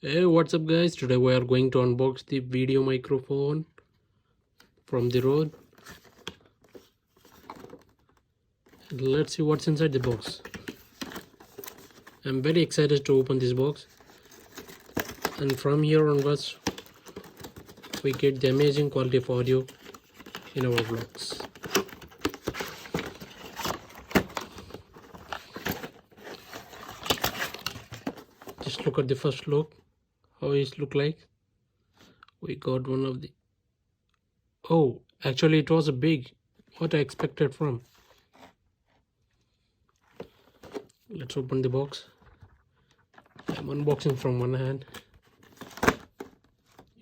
Hey, what's up guys? Today we are going to unbox the video microphone from the Rode. Let's see what's inside the box. I'm very excited to open this box, and from here onwards we get the amazing quality of audio in our vlogs. Just look at the first look, how it look like. We got one of the, oh, actually it was a big, what I expected from. Let's open the box. I'm unboxing from one hand.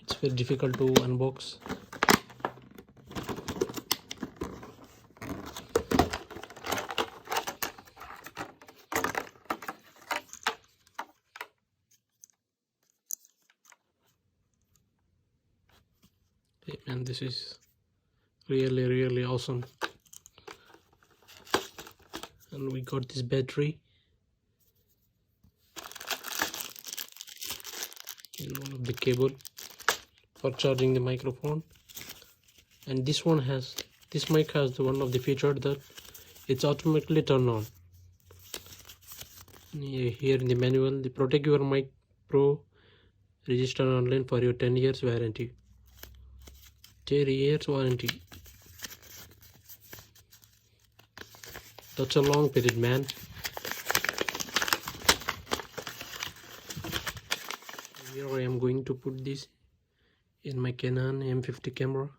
It's very difficult to unbox. And this is really awesome. And we got this battery and one of the cable for charging the microphone. And this mic has one of the feature that it's automatically turned on. Here in the manual, the Protect Your Mic Pro, register online for your 10 years warranty. 10 years warranty. That's a long period, man. Here I am going to put this in my Canon M50 camera.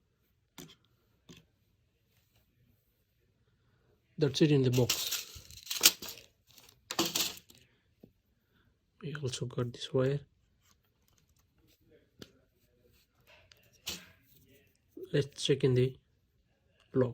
That's it in the box. We also got this wire. Let's check in the vlog.